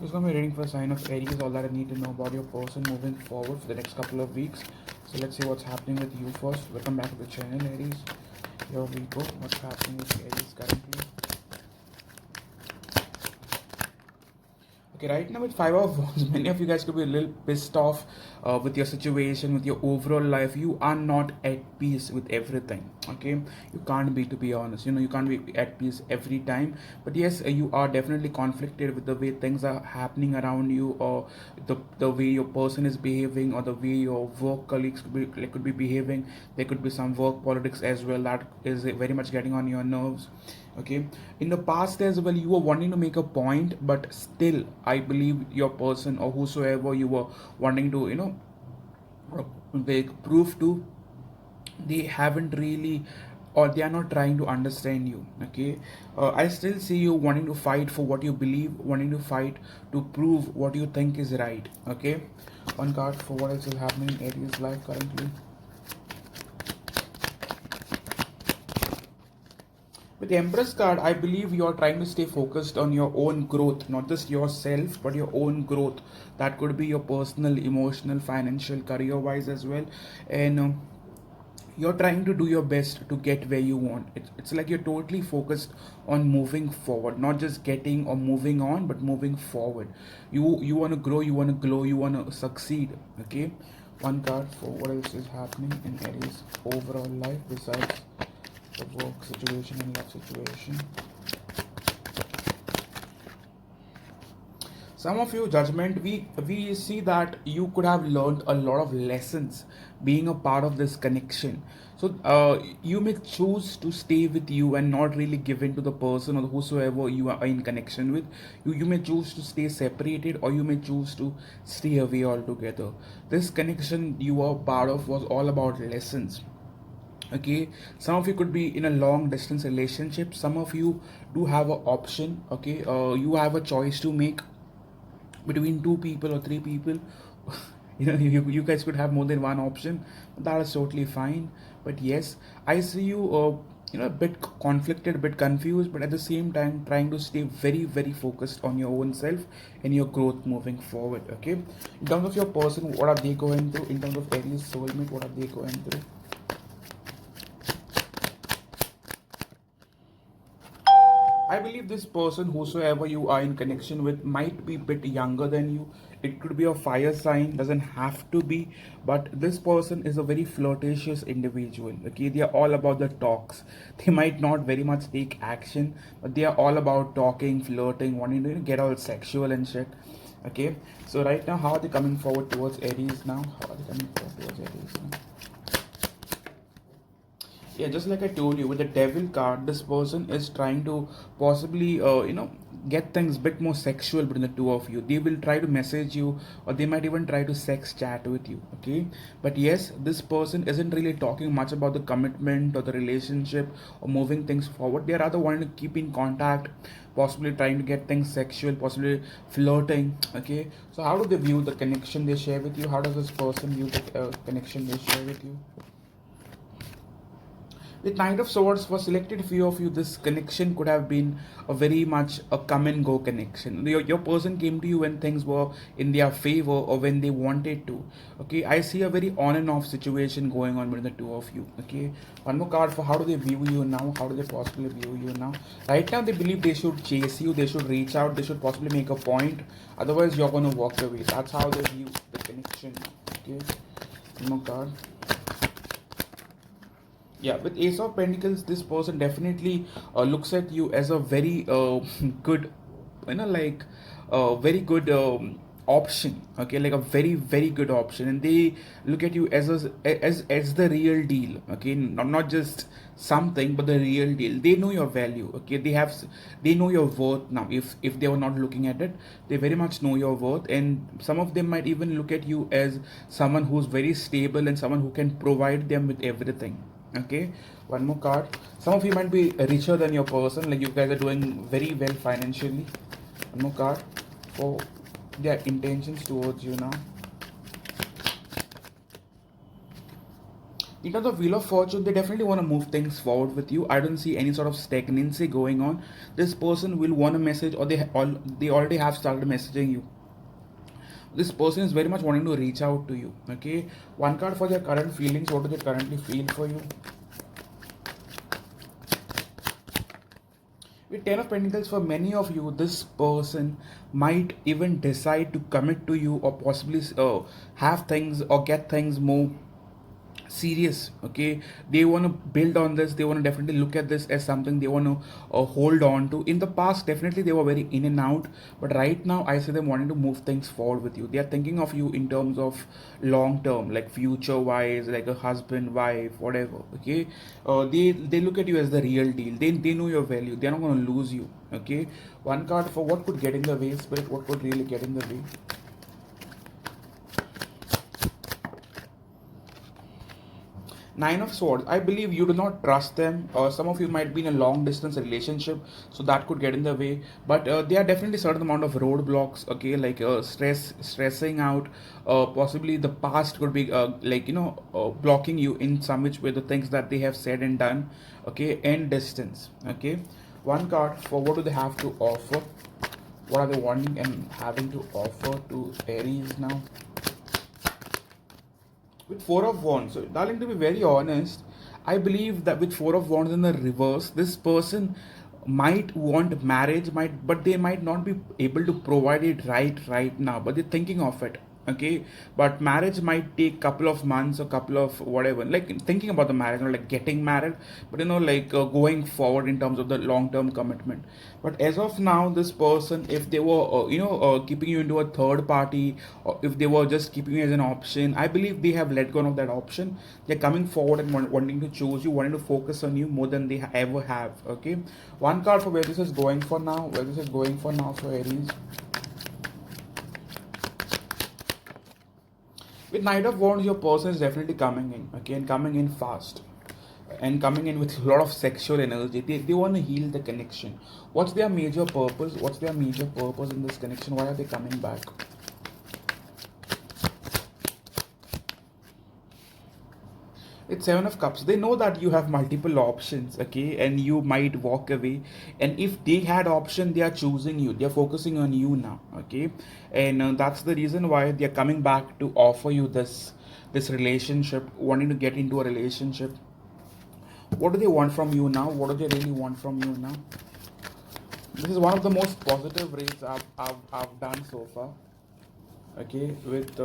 This is going to be reading for a sign of Aries, all that I need to know about your person moving forward for the next couple of weeks. So let's see what's happening with you first. Welcome back to the channel, Aries. Here we go. What's happening with Aries currently? Okay, right now with Five of Wands, many of you guys could be a little pissed off with your situation, with your overall life. You are not at peace with everything. Okay, you can't be, to be honest. You can't be at peace every time. But yes, you are definitely conflicted with the way things are happening around you, or the way your person is behaving, or the way your work colleagues could be behaving. There could be some work politics as well that is very much getting on your nerves. Okay, in the past as well, you were wanting to make a point, but still I believe your person or whosoever you were wanting to make proof to, they haven't really, or they are not trying to understand you. Okay, I still see you wanting to fight for what you believe, wanting to fight to prove what you think is right. Okay, one card for what else is happening in Aries life currently. With the Empress card, I believe you are trying to stay focused on your own growth, not just yourself, but your own growth. That could be your personal, emotional, financial, career wise as well. And you're trying to do your best to get where you want. It's like you're totally focused on moving forward, not just getting or moving on, but moving forward. You want to grow, you want to glow, you want to succeed. Okay, one card for what else is happening in Aries overall life besides the work situation and love situation. Some of you, Judgment, we see that you could have learned a lot of lessons being a part of this connection. So you may choose to stay with you and not really give in to the person or whosoever you are in connection with. You may choose to stay separated, or you may choose to stay away altogether. This connection you are part of was all about lessons. Okay, some of you could be in a long distance relationship. Some of you do have an option. Okay, you have a choice to make between two people or three people. You guys could have more than one option. That is totally fine. But yes, I see you a bit conflicted, a bit confused, but at the same time trying to stay very very focused on your own self and your growth moving forward. Okay, in terms of your person, what are they going through? In terms of Aries soulmate, what are they going through? I believe this person, whosoever you are in connection with, might be a bit younger than you. It could be a fire sign, doesn't have to be, but this person is a very flirtatious individual. Okay, they are all about the talks. They might not very much take action, but they are all about talking, flirting, wanting to get all sexual and shit. Okay, so right now, how are they coming forward towards Aries now? How are they coming forward towards Aries now? Yeah, just like I told you, with the Devil card, this person is trying to possibly get things a bit more sexual between the two of you. They will try to message you, or they might even try to sex chat with you. Okay, but yes, this person isn't really talking much about the commitment or the relationship or moving things forward. They are rather wanting to keep in contact, possibly trying to get things sexual, possibly flirting. Okay, so how do they view the connection they share with you? How does this person view the connection they share with you? With Knight of Swords, for selected few of you, this connection could have been a very much a come and go connection. Your person came to you when things were in their favor or when they wanted to. Okay, I see a very on and off situation going on between the two of you. Okay, one more card for how do they view you now? How do they possibly view you now? Right now, they believe they should chase you, they should reach out, they should possibly make a point. Otherwise, you're going to walk away. That's how they view the connection. Okay, one more card. Yeah, with Ace of Pentacles, this person definitely looks at you as a very good, like very good option. Okay, like a very very good option, and they look at you as the real deal. Okay, not just something, but the real deal. They know your value. Okay, they know your worth now. If they were not looking at it, they very much know your worth, and some of them might even look at you as someone who's very stable and someone who can provide them with everything. Okay, one more card. Some of you might be richer than your person, like you guys are doing very well financially. One more card for their intentions towards you now. In terms of Wheel of Fortune, they definitely want to move things forward with you. I don't see any sort of stagnancy going on. This person will want a message, or they already have started messaging you. This person is very much wanting to reach out to you. Okay, one card for their current feelings. What do they currently feel for you? With Ten of Pentacles, for many of you, this person might even decide to commit to you, or possibly have things or get things more serious. Okay, they want to build on this. They want to definitely look at this as something they want to hold on to. In the past, definitely they were very in and out, but right now I see them wanting to move things forward with you. They are thinking of you in terms of long term, like future wise, like a husband, wife, whatever. Okay, they look at you as the real deal. They know your value. They're not going to lose you. Okay, one card for what could get in the way, Spirit. What could really get in the way? Nine of Swords. I believe you do not trust them. Some of you might be in a long distance relationship, so that could get in the way. But there are definitely certain amount of roadblocks. Okay, like stressing out. Possibly the past could be blocking you in some which way the things that they have said and done. Okay, and distance. Okay, one card for what do they have to offer? What are they wanting and having to offer to Aries now? With Four of Wands, so darling, to be very honest, I believe that with Four of Wands in the reverse, this person might want marriage, but they might not be able to provide it right now, but they're thinking of it. Okay, but marriage might take couple of months or couple of whatever, like thinking about the marriage, not like getting married, but like going forward in terms of the long term commitment. But as of now, this person, if they were keeping you into a third party, or if they were just keeping you as an option, I believe they have let go of that option. They're coming forward and wanting to choose you, wanting to focus on you more than they ever have. Okay, one card for where this is going for now, for Aries. With Knight of Wands, your person is definitely coming in, okay, and coming in fast, and coming in with a lot of sexual energy. They want to heal the connection. What's their major purpose? What's their major purpose in this connection? Why are they coming back? It's Seven of Cups. They know that you have multiple options, okay, and you might walk away. And if they had option, they are choosing you. They are focusing on you now, okay, and that's the reason why they are coming back to offer you this relationship, wanting to get into a relationship. What do they want from you now? What do they really want from you now? This is one of the most positive reads I've done so far. Okay, with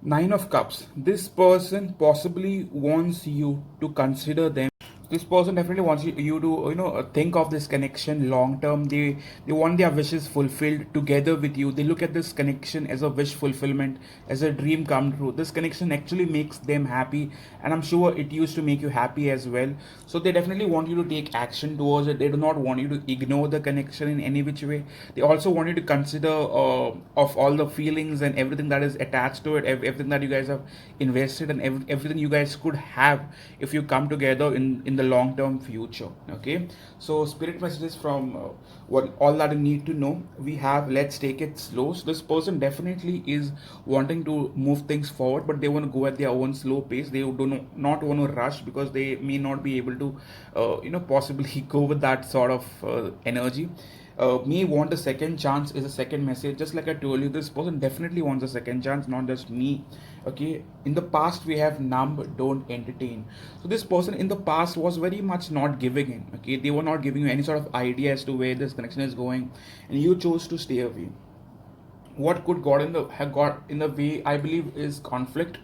Nine of Cups. This person possibly wants you to consider them. This person definitely wants you to think of this connection long term. They want their wishes fulfilled together with you. They look at this connection as a wish fulfillment, as a dream come true. This connection actually makes them happy, and I'm sure it used to make you happy as well. So they definitely want you to take action towards it. They do not want you to ignore the connection in any which way. They also want you to consider of all the feelings and everything that is attached to it, everything that you guys have invested, and everything you guys could have if you come together in the long term future. Okay, so spirit messages from what all that you need to know. We have, let's take it slow. So this person definitely is wanting to move things forward, but they want to go at their own slow pace. They do not want to rush, because they may not be able to possibly go with that sort of energy. Me want a second chance is a second message. Just like I told you, this person definitely wants a second chance, not just me. Okay, in the past we have numb, don't entertain. So this person in the past was very much not giving in. Okay, they were not giving you any sort of idea as to where this connection is going, and you chose to stay away. What could have got in the way, I believe, is conflict.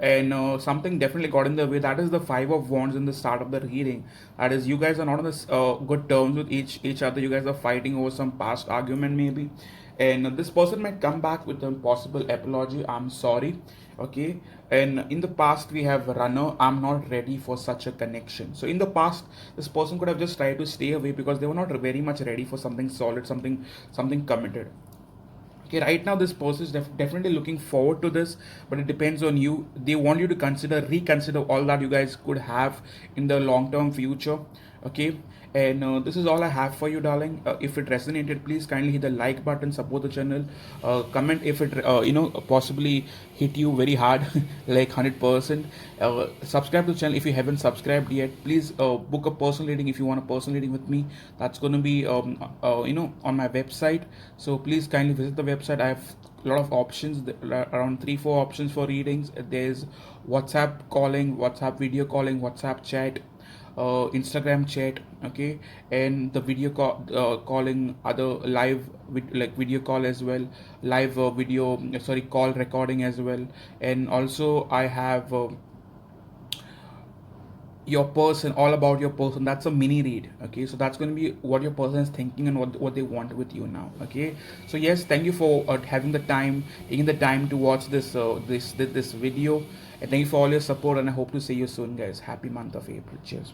And something definitely got in the way. That is the Five of Wands in the start of the reading. That is, you guys are not on this good terms with each other. You guys are fighting over some past argument maybe, and this person might come back with a possible apology. I'm sorry. Okay, and in the past we have Runner. I'm not ready for such a connection. So in the past, this person could have just tried to stay away because they were not very much ready for something solid, something committed. Okay, right now this person is definitely looking forward to this, but it depends on you. They want you to reconsider all that you guys could have in the long term future. Okay, and this is all I have for you, darling. If it resonated, please kindly hit the like button, support the channel, comment if it possibly hit you very hard, like 100%. Subscribe to the channel if you haven't subscribed yet. Please book a personal reading if you want a personal reading with me. That's going to be on my website. So please kindly visit the website. I have a lot of options, around 3-4 options for readings. There's WhatsApp calling, WhatsApp video calling, WhatsApp chat, Instagram chat, okay, and the video calling, other live like video call as well, live video sorry call recording as well. And also I have your person, all about your person. That's a mini read, okay, so that's going to be what your person is thinking and what they want with you now. Okay, so yes, thank you for having the time, taking the time to watch this video, and thank you for all your support, and I hope to see you soon, guys. Happy month of April. Cheers.